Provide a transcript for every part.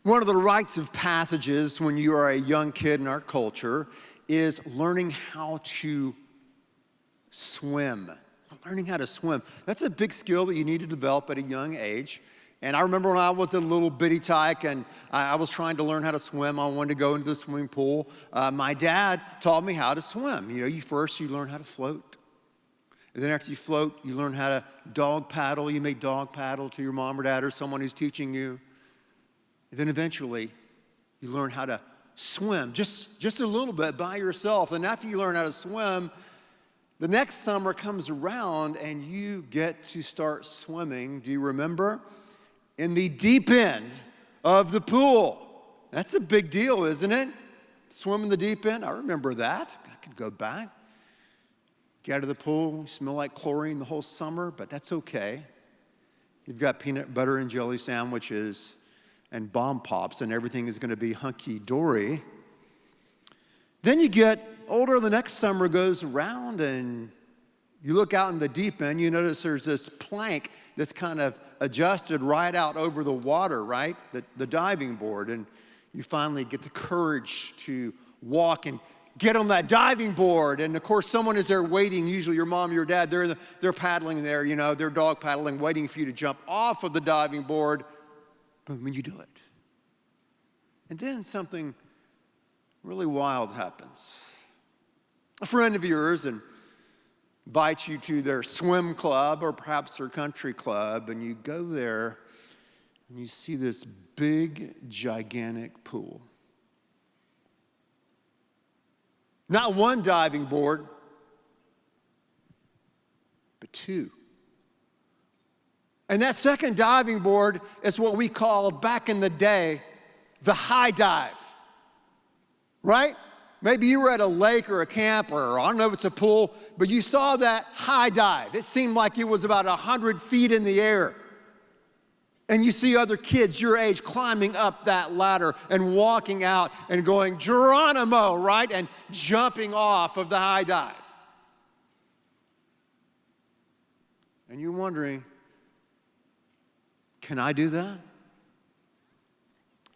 One of the rites of passages when you are a young kid in our culture is learning how to swim. Learning how to swim. That's a big skill that you need to develop at a young age. And I remember when I was a little bitty tyke and I was trying to learn how to swim. I wanted to go into the swimming pool. My dad taught me how to swim. You learn how to float. And then after you float, you learn how to dog paddle. You may dog paddle to your mom or dad or someone who's teaching you. And then eventually, you learn how to swim, just a little bit by yourself. And after you learn how to swim, the next summer comes around and you get to start swimming. Do you remember? In the deep end of the pool. That's a big deal, isn't it? Swim in the deep end. I remember that. I could go back. Get out of the pool, you smell like chlorine the whole summer, but that's okay. You've got peanut butter and jelly sandwiches and bomb pops, and everything is going to be hunky-dory. Then you get older, the next summer goes around, and you look out in the deep end, you notice there's this plank that's kind of adjusted right out over the water, right? The diving board, and you finally get the courage to walk and get on that diving board, and of course someone is there waiting, usually your mom or your dad, they're paddling there, they're dog paddling, waiting for you to jump off of the diving board. But when you do it, and then something really wild happens. A friend of yours invites you to their swim club or perhaps their country club, and you go there and you see this big, gigantic pool. Not one diving board, but two. And that second diving board is what we called back in the day the high dive, right? Maybe you were at a lake or a camp or I don't know if it's a pool, but you saw that high dive. It seemed like it was about 100 feet in the air. And you see other kids your age climbing up that ladder and walking out and going, Geronimo, right? And jumping off of the high dive. And you're wondering, can I do that?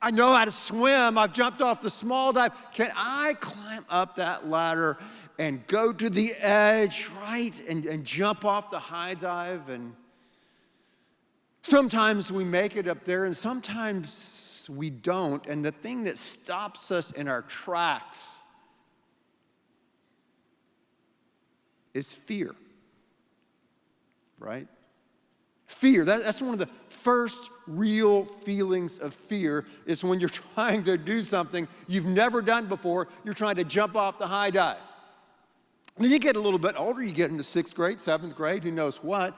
I know how to swim. I've jumped off the small dive. Can I climb up that ladder and go to the edge, right? And jump off the high dive? And sometimes we make it up there and sometimes we don't. And the thing that stops us in our tracks is fear, right? Fear, that's one of the first real feelings of fear is when you're trying to do something you've never done before. You're trying to jump off the high dive. And then you get a little bit older, you get into 6th grade, 7th grade, who knows what,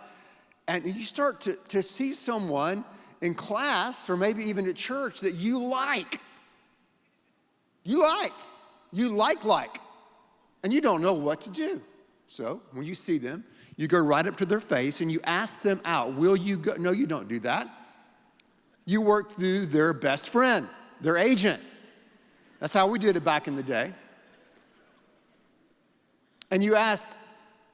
and you start to see someone in class or maybe even at church that you like. You like, and you don't know what to do. So when you see them, you go right up to their face and you ask them out. Will you go? No, you don't do that. You work through their best friend, their agent. That's how we did it back in the day. And you ask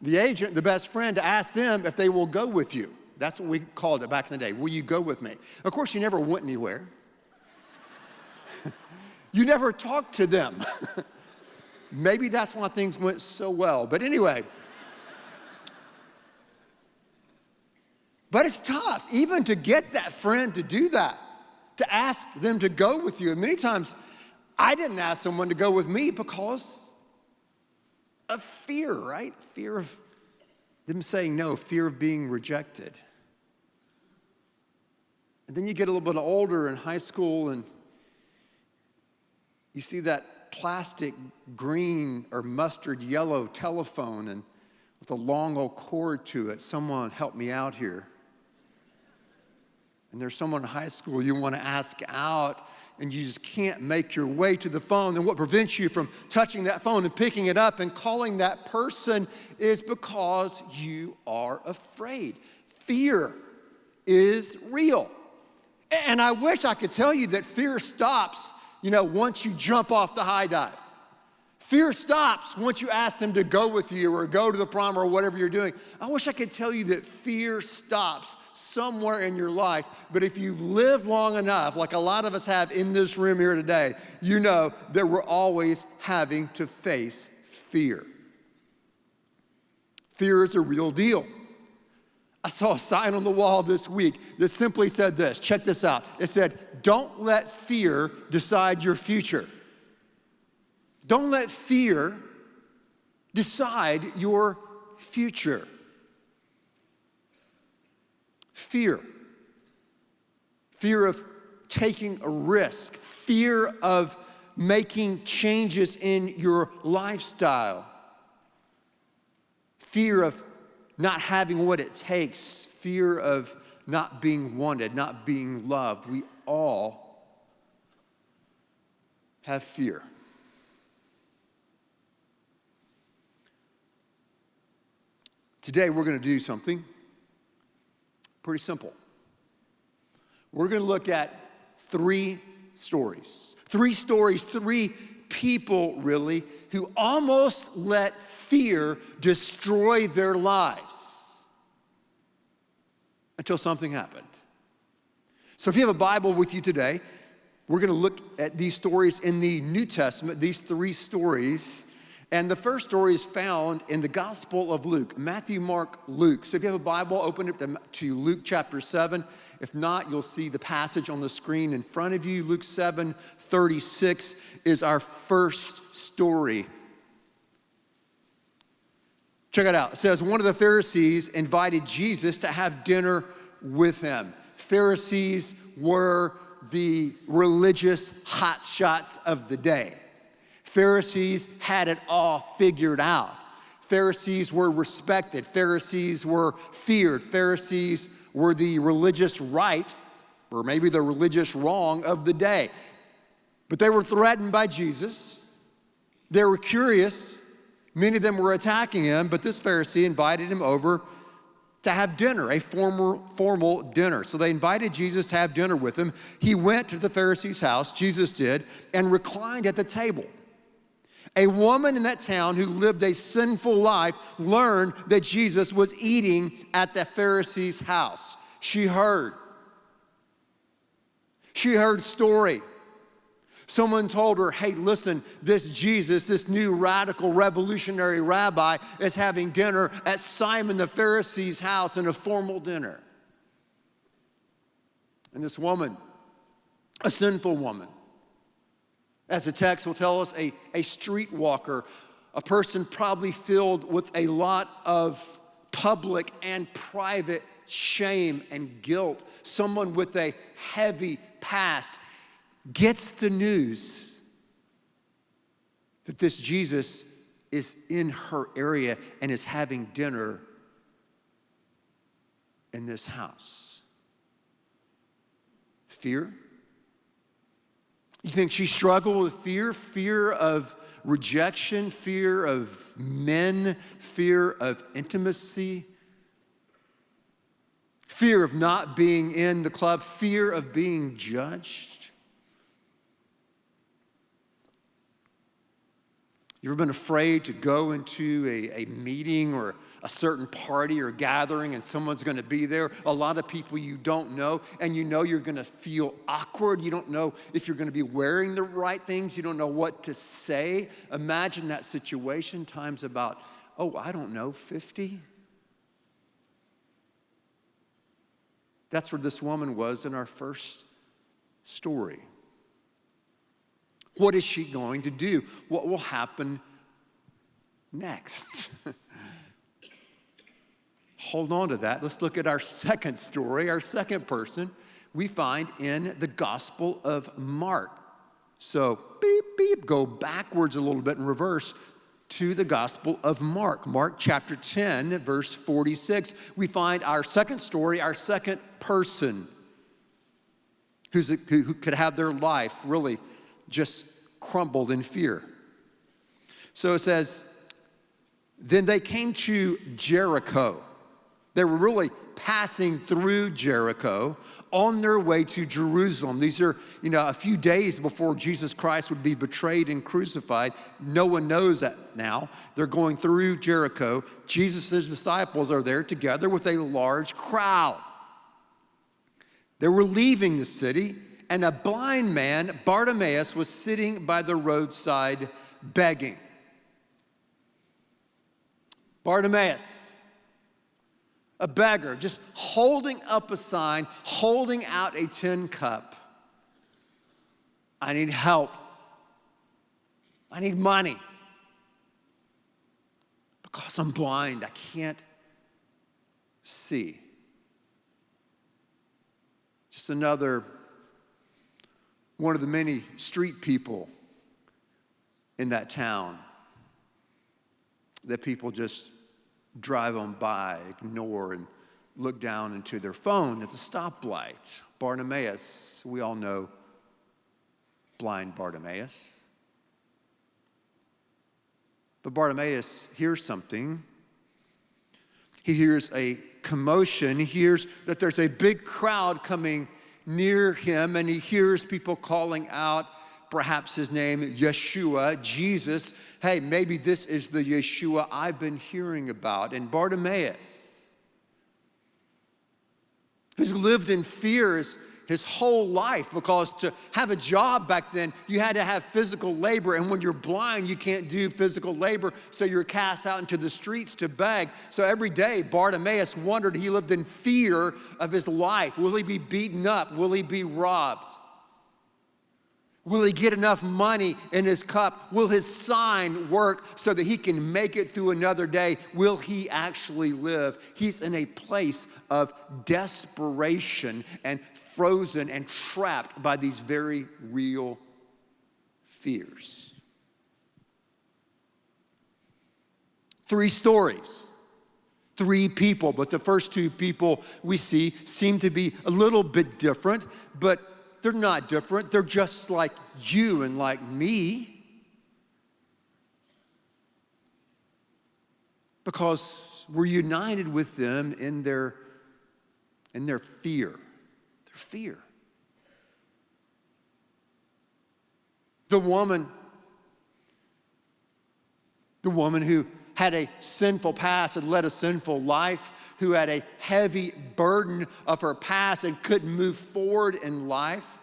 the agent, the best friend, to ask them if they will go with you. That's what we called it back in the day. Will you go with me? Of course, you never went anywhere. You never talked to them. Maybe that's why things went so well. But anyway. But it's tough, even to get that friend to do that, to ask them to go with you. And many times, I didn't ask someone to go with me because of fear, right? Fear of them saying no, fear of being rejected. And then you get a little bit older in high school and you see that plastic green or mustard yellow telephone and with a long old cord to it. Someone help me out here. And there's someone in high school you want to ask out and you just can't make your way to the phone. And what prevents you from touching that phone and picking it up and calling that person is because you are afraid. Fear is real. And I wish I could tell you that fear stops, once you jump off the high dive. Fear stops once you ask them to go with you or go to the prom or whatever you're doing. I wish I could tell you that fear stops somewhere in your life, but if you've lived long enough, like a lot of us have in this room here today, you know that we're always having to face fear. Fear is a real deal. I saw a sign on the wall this week that simply said this. Check this out. It said, "Don't let fear decide your future." Don't let fear decide your future. Fear. Fear of taking a risk. Fear of making changes in your lifestyle. Fear of not having what it takes. Fear of not being wanted, not being loved. We all have fear. Today we're going to do something pretty simple. We're going to look at three stories. Three people really who almost let fear destroy their lives until something happened. So if you have a Bible with you today, we're going to look at these stories in the New Testament, these three stories. And the first story is found in the Gospel of Luke, Matthew, Mark, Luke. So if you have a Bible, open it to Luke chapter 7. If not, you'll see the passage on the screen in front of you. Luke 7:36 is our first story. Check it out. It says, one of the Pharisees invited Jesus to have dinner with him. Pharisees were the religious hotshots of the day. Pharisees had it all figured out. Pharisees were respected. Pharisees were feared. Pharisees were the religious right, or maybe the religious wrong of the day. But they were threatened by Jesus. They were curious. Many of them were attacking him, but this Pharisee invited him over to have dinner, a formal dinner. So they invited Jesus to have dinner with them. He went to the Pharisee's house, Jesus did, and reclined at the table. A woman in that town who lived a sinful life learned that Jesus was eating at the Pharisee's house. She heard story. Someone told her, hey, listen, this Jesus, this new radical revolutionary rabbi is having dinner at Simon the Pharisee's house in a formal dinner. And this woman, a sinful woman, as the text will tell us, a streetwalker, a person probably filled with a lot of public and private shame and guilt, someone with a heavy past, gets the news that this Jesus is in her area and is having dinner in this house. Fear? You think she struggled with fear? Fear of rejection, fear of men, fear of intimacy, fear of not being in the club, fear of being judged. You ever been afraid to go into a meeting or a certain party or gathering and someone's going to be there, a lot of people you don't know, and you know you're going to feel awkward. You don't know if you're going to be wearing the right things. You don't know what to say. Imagine that situation times about, 50. That's where this woman was in our first story. What is she going to do? What will happen next? Hold on to that. Let's look at our second story, our second person we find in the Gospel of Mark. So, go backwards a little bit in reverse to the Gospel of Mark. Mark chapter 10, verse 46. We find our second story, our second person who could have their life really just crumbled in fear. So it says, then they came to Jericho. They were really passing through Jericho. on their way to Jerusalem. These are, a few days before Jesus Christ would be betrayed and crucified. No one knows that now. They're going through Jericho. Jesus' disciples are there together with a large crowd. They were leaving the city, and a blind man, Bartimaeus, was sitting by the roadside begging. Bartimaeus, a beggar, just holding up a sign, holding out a tin cup. I need help. I need money. Because I'm blind, I can't see. Just another one of the many street people in that town that people just drive on by, ignore, and look down into their phone at the stoplight. Bartimaeus, we all know blind Bartimaeus. But Bartimaeus hears something. He hears a commotion. He hears that there's a big crowd coming near him, and he hears people calling out perhaps his name, Yeshua, Jesus. Hey, maybe this is the Yeshua I've been hearing about. And Bartimaeus, who's lived in fear his whole life, because to have a job back then, you had to have physical labor. And when you're blind, you can't do physical labor. So you're cast out into the streets to beg. So every day, Bartimaeus wondered, he lived in fear of his life. Will he be beaten up? Will he be robbed? Will he get enough money in his cup? Will his sign work so that he can make it through another day? Will he actually live? He's in a place of desperation and frozen and trapped by these very real fears. 3 stories, 3 people, but the first 2 people we see seem to be a little bit different, but they're not different. They're just like you and like me. Because we're united with them in their fear. Their fear. The woman who had a sinful past and led a sinful life, who had a heavy burden of her past and couldn't move forward in life.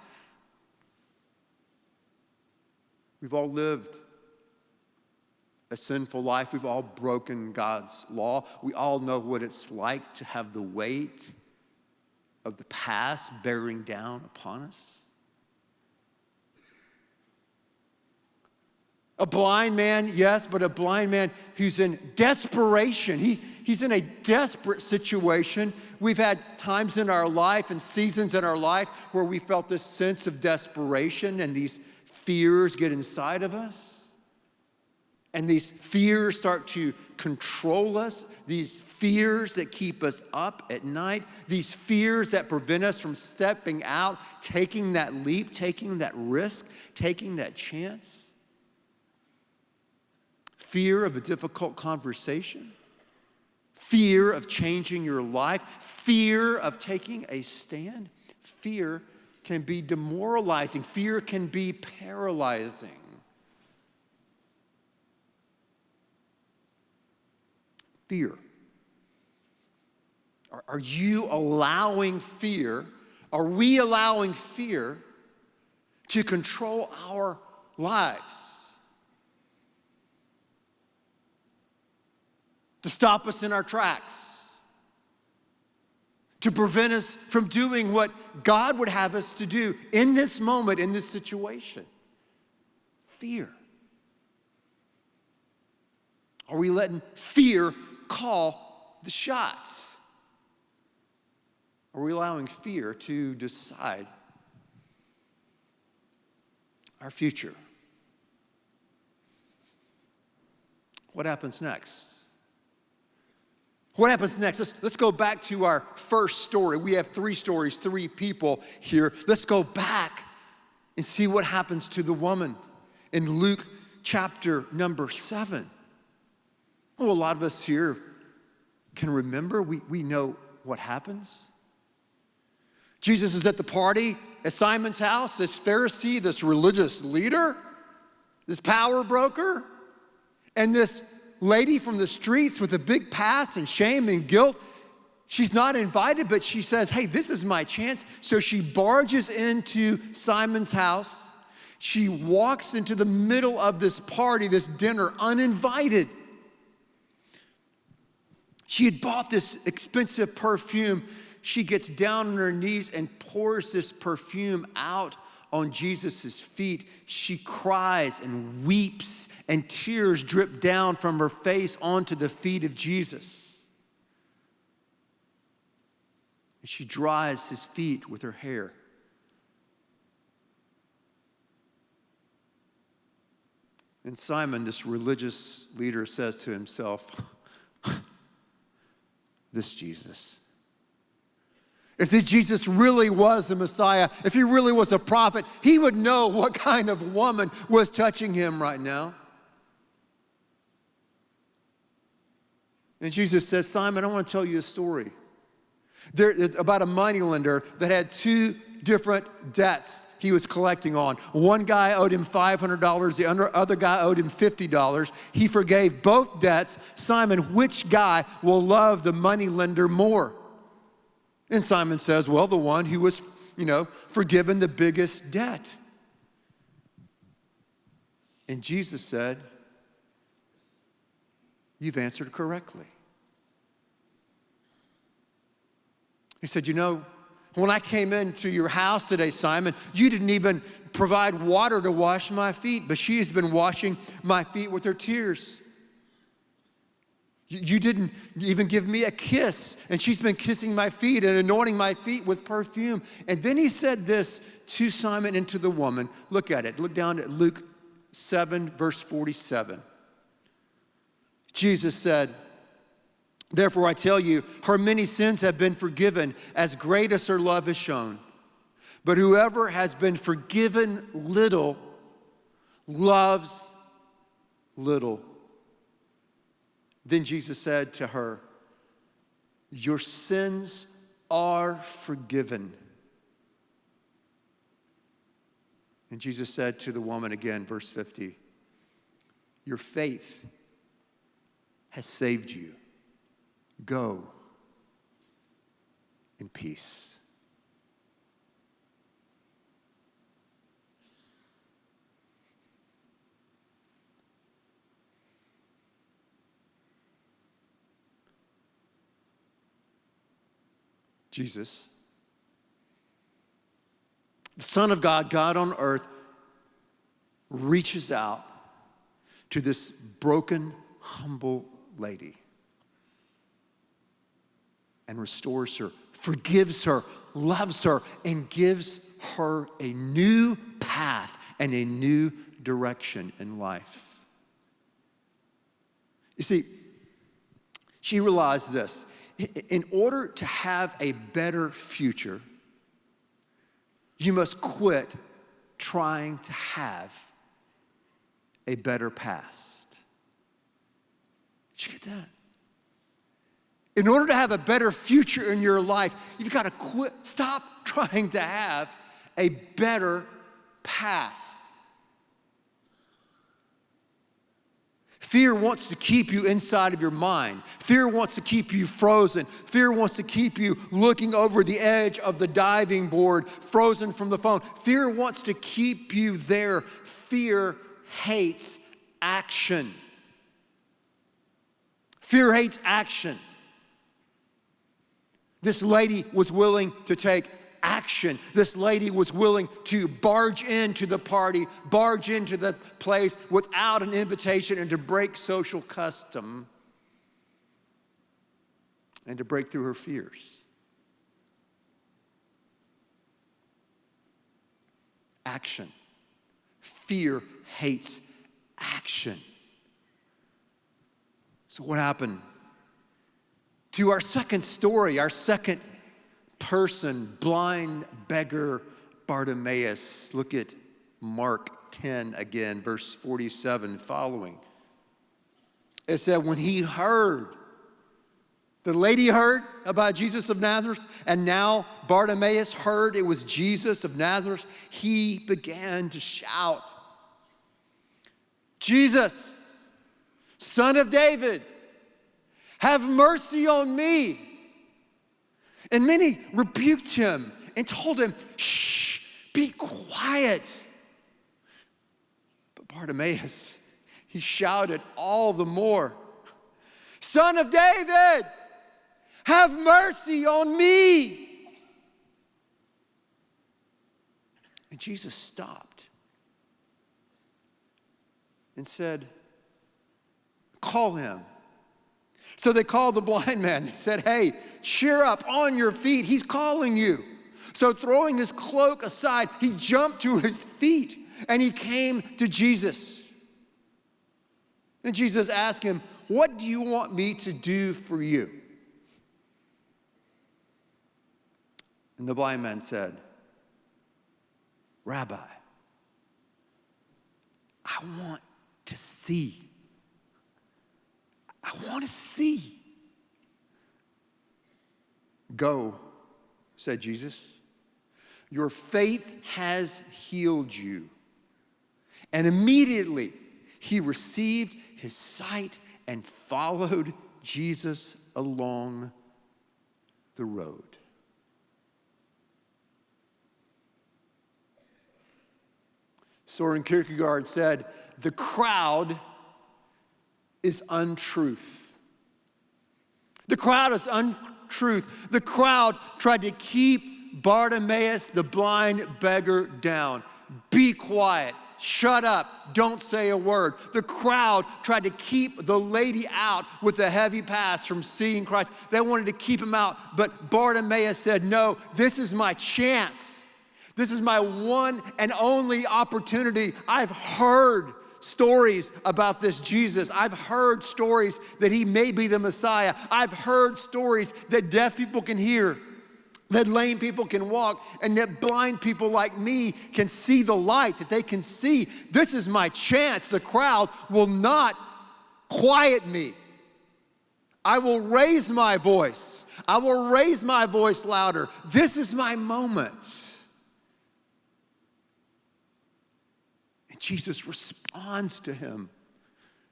We've all lived a sinful life. We've all broken God's law. We all know what it's like to have the weight of the past bearing down upon us. A blind man, yes, but a blind man who's in desperation. He's in a desperate situation. We've had times in our life and seasons in our life where we felt this sense of desperation, and these fears get inside of us. And these fears start to control us. These fears that keep us up at night. These fears that prevent us from stepping out, taking that leap, taking that risk, taking that chance. Fear of a difficult conversation. Fear of changing your life. Fear of taking a stand. Fear can be demoralizing. Fear can be paralyzing. Fear. Are you allowing fear? Are we allowing fear to control our lives? To stop us in our tracks? To prevent us from doing what God would have us to do in this moment, in this situation? Fear. Are we letting fear call the shots? Are we allowing fear to decide our future? What happens next? What happens next? Let's go back to our first story. We have 3 stories, 3 people here. Let's go back and see what happens to the woman in Luke chapter number 7. Well, a lot of us here can remember. We know what happens. Jesus is at the party at Simon's house, this Pharisee, this religious leader, this power broker, and this lady from the streets with a big past and shame and guilt. She's not invited, but she says, hey, this is my chance. So she barges into Simon's house. She walks into the middle of this party, this dinner, uninvited. She had bought this expensive perfume. She gets down on her knees and pours this perfume out on Jesus' feet. She cries and weeps, and tears drip down from her face onto the feet of Jesus. And she dries his feet with her hair. And Simon, this religious leader, says to himself, this Jesus. If this Jesus really was the Messiah, if he really was a prophet, he would know what kind of woman was touching him right now. And Jesus says, Simon, I want to tell you a story. About a moneylender that had two different debts he was collecting on. One guy owed him $500, the other guy owed him $50. He forgave both debts. Simon, which guy will love the moneylender more? And Simon says, well, the one who was, forgiven the biggest debt. And Jesus said, you've answered correctly. He said, when I came into your house today, Simon, you didn't even provide water to wash my feet, but she has been washing my feet with her tears. You didn't even give me a kiss, and she's been kissing my feet and anointing my feet with perfume. And then he said this to Simon and to the woman. Look at it. Look down at Luke 7, verse 47. Jesus said, therefore I tell you, her many sins have been forgiven, as great as her love is shown. But whoever has been forgiven little loves little. Then Jesus said to her, your sins are forgiven. And Jesus said to the woman again, verse 50, your faith has saved you. Go in peace. Jesus, the Son of God, God on earth, reaches out to this broken, humble lady and restores her, forgives her, loves her, and gives her a new path and a new direction in life. You see, she realized this. In order to have a better future, you must quit trying to have a better past. Did you get that? In order to have a better future in your life, you've got to stop trying to have a better past. Fear wants to keep you inside of your mind. Fear wants to keep you frozen. Fear wants to keep you looking over the edge of the diving board, frozen from the phone. Fear wants to keep you there. Fear hates action. Fear hates action. This lady was willing to take action. This lady was willing to barge into the party, barge into the place without an invitation, and to break social custom and to break through her fears. Action. Fear hates action. So what happened to our second story, our second person, blind beggar Bartimaeus? Look at Mark 10 again, verse 47 following. It said, when he heard The lady heard about Jesus of Nazareth, and now Bartimaeus heard it was Jesus of Nazareth. He began to shout, Jesus, Son of David, have mercy on me. And many rebuked him and told him, shh, be quiet. But Bartimaeus, he shouted all the more, Son of David, have mercy on me. And Jesus stopped and said, call him. So they called the blind man. They said, hey, cheer up, on your feet. He's calling you. So throwing his cloak aside, he jumped to his feet and he came to Jesus. And Jesus asked him, what do you want me to do for you? And the blind man said, Rabbi, I want to see. I want to see. Go, said Jesus. Your faith has healed you. And immediately he received his sight and followed Jesus along the road. Soren Kierkegaard said, the crowd is untruth. The crowd is untruth. The crowd tried to keep Bartimaeus, the blind beggar, down. Be quiet. Shut up. Don't say a word. The crowd tried to keep the lady out with the heavy past from seeing Christ. They wanted to keep him out, but Bartimaeus said, no, this is my chance. This is my one and only opportunity. I've heard stories about this Jesus. I've heard stories that he may be the Messiah. I've heard stories that deaf people can hear, that lame people can walk, and that blind people like me can see the light, that they can see. This is my chance. The crowd will not quiet me. I will raise my voice. I will raise my voice louder. This is my moment. And Jesus responds to him.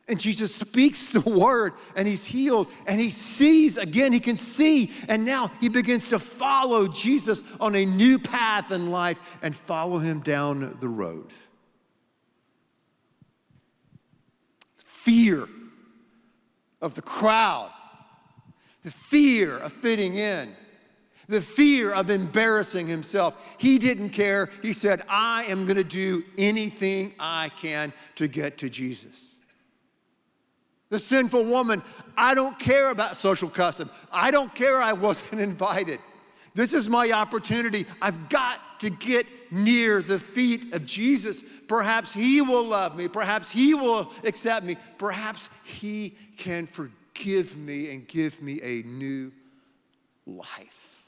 And Jesus speaks the word, and he's healed, and he sees again, he can see, and now he begins to follow Jesus on a new path in life and follow him down the road. Fear of the crowd, the fear of fitting in, the fear of embarrassing himself. He didn't care. He said, I am going to do anything I can to get to Jesus. The sinful woman, I don't care about social custom. I don't care I wasn't invited. This is my opportunity. I've got to get near the feet of Jesus. Perhaps he will love me. Perhaps he will accept me. Perhaps he can forgive me and give me a new life.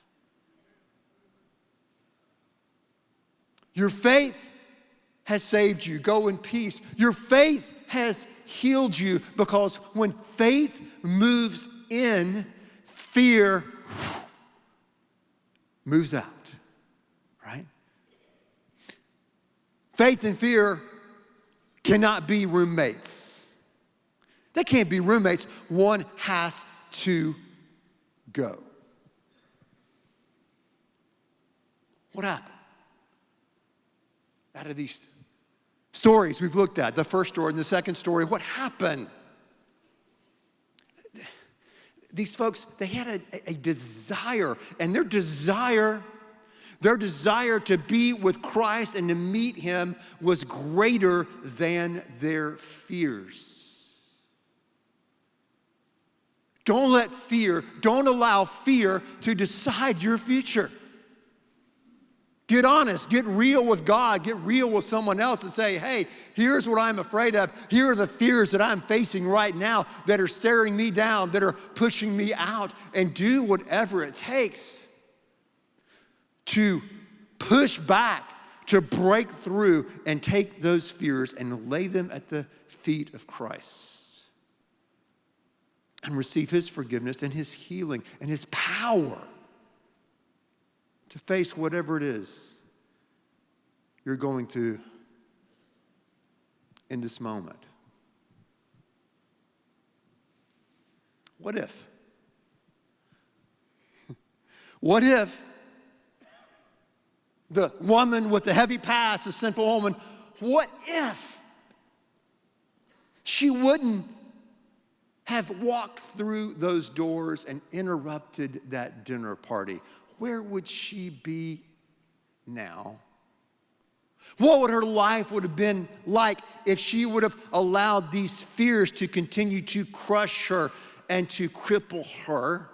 Your faith has saved you. Go in peace. Your faith has healed you, because when faith moves in, fear moves out, right? Faith and fear cannot be roommates. They can't be roommates. One has to go. What happened? Out of these stories we've looked at, the first story and the second story, what happened? These folks, they had a desire, and their desire to be with Christ and to meet him was greater than their fears. Don't allow fear to decide your future. Get honest, get real with God, get real with someone else and say, hey, here's what I'm afraid of. Here are the fears that I'm facing right now that are staring me down, that are pushing me out, and do whatever it takes to push back, to break through and take those fears and lay them at the feet of Christ. and receive his forgiveness and his healing and his power to face whatever it is you're going through in this moment. What if? What if the woman with the heavy past, the sinful woman, what if she wouldn't have walked through those doors and interrupted that dinner party? Where would she be now? What would her life would have been like if she would have allowed these fears to continue to crush her and to cripple her?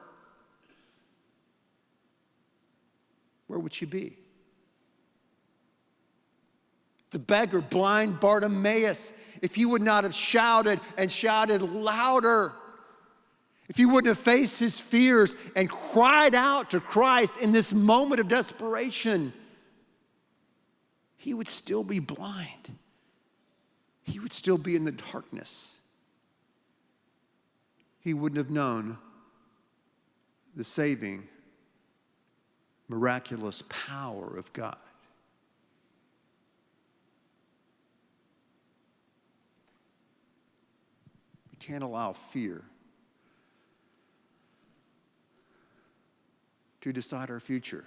Where would she be? The beggar, blind Bartimaeus, if he would not have shouted and shouted louder, if he wouldn't have faced his fears and cried out to Christ in this moment of desperation, he would still be blind. He would still be in the darkness. He wouldn't have known the saving, miraculous power of God. We can't allow fear to decide our future.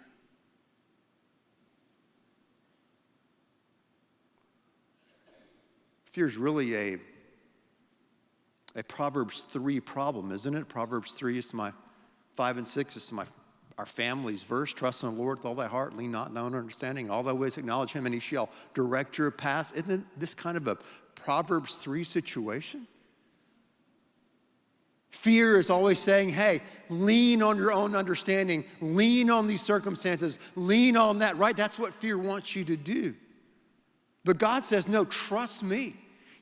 Fear is really a Proverbs 3 problem, isn't it? Proverbs 3 is my 5 and 6 is our family's verse. Trust in the Lord with all thy heart, lean not on thy own understanding. In all thy ways acknowledge him, and he shall direct your paths. Isn't this kind of a Proverbs 3 situation? Fear is always saying, hey, lean on your own understanding. Lean on these circumstances. Lean on that, right? That's what fear wants you to do. But God says, no, trust me.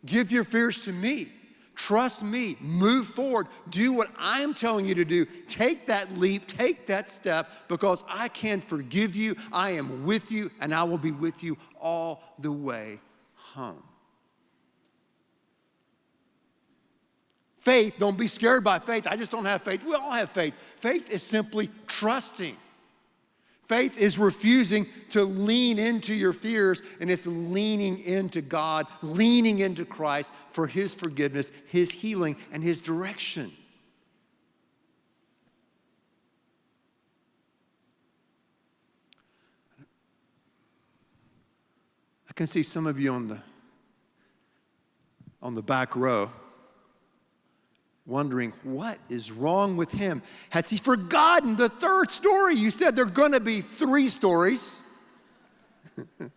Give your fears to me. Trust me. Move forward. Do what I'm telling you to do. Take that leap. Take that step, because I can forgive you. I am with you, and I will be with you all the way home. Faith, don't be scared by faith. I just don't have faith. We all have faith. Faith is simply trusting. Faith is refusing to lean into your fears, and it's leaning into God, leaning into Christ for his forgiveness, his healing, and his direction. I can see some of you on the back row wondering, what is wrong with him? Has he forgotten the third story? You said there are going to be 3 stories. There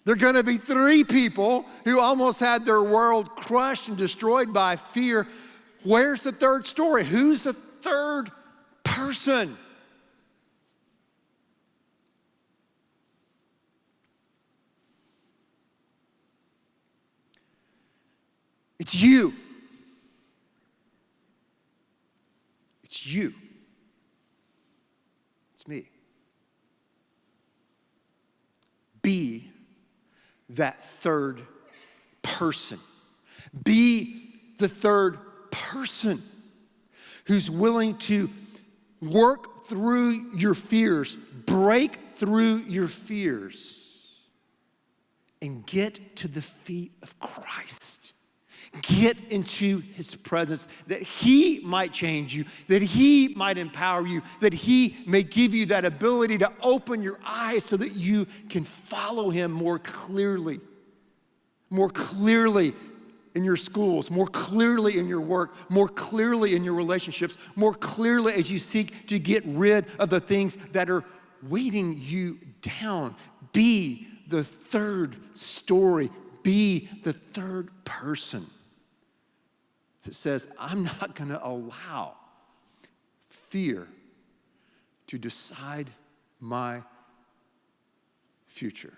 are going to be 3 people who almost had their world crushed and destroyed by fear. Where's the third story? Who's the third person? It's you. It's you. It's me. Be that third person. Be the third person who's willing to work through your fears, break through your fears, and get to the feet of Christ. Get into his presence, that he might change you, that he might empower you, that he may give you that ability to open your eyes so that you can follow him more clearly in your schools, more clearly in your work, more clearly in your relationships, more clearly as you seek to get rid of the things that are weighting you down. Be the third story. Be the third person that says, I'm not going to allow fear to decide my future.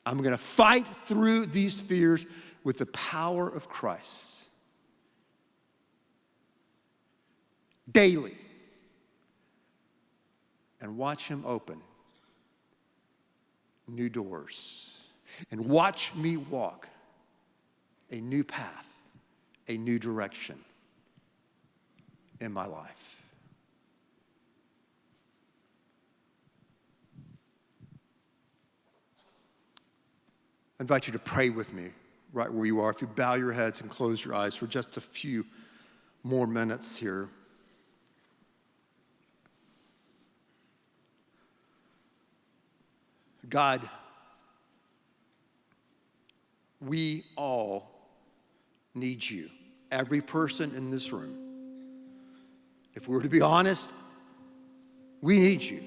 I'm going to fight through these fears with the power of Christ daily, and watch him open new doors, and watch me walk a new path a new direction in my life. I invite you to pray with me right where you are. If you bow your heads and close your eyes for just a few more minutes here. God, we all need you. Every person in this room. If we were to be honest, we need you.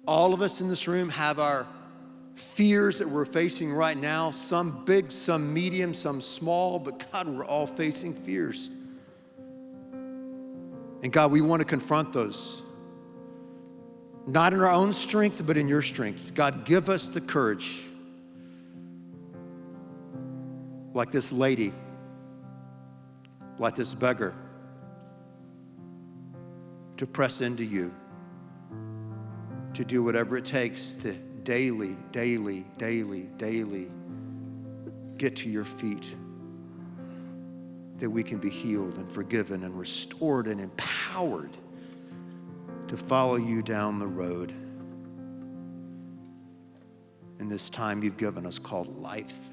All of us in this room have our fears that we're facing right now, some big, some medium, some small, but God, we're all facing fears. And God, we want to confront those. Not in our own strength, but in your strength. God, give us the courage, like this lady, like this beggar, to press into you, to do whatever it takes to daily get to your feet, that we can be healed and forgiven and restored and empowered to follow you down the road in this time you've given us called life.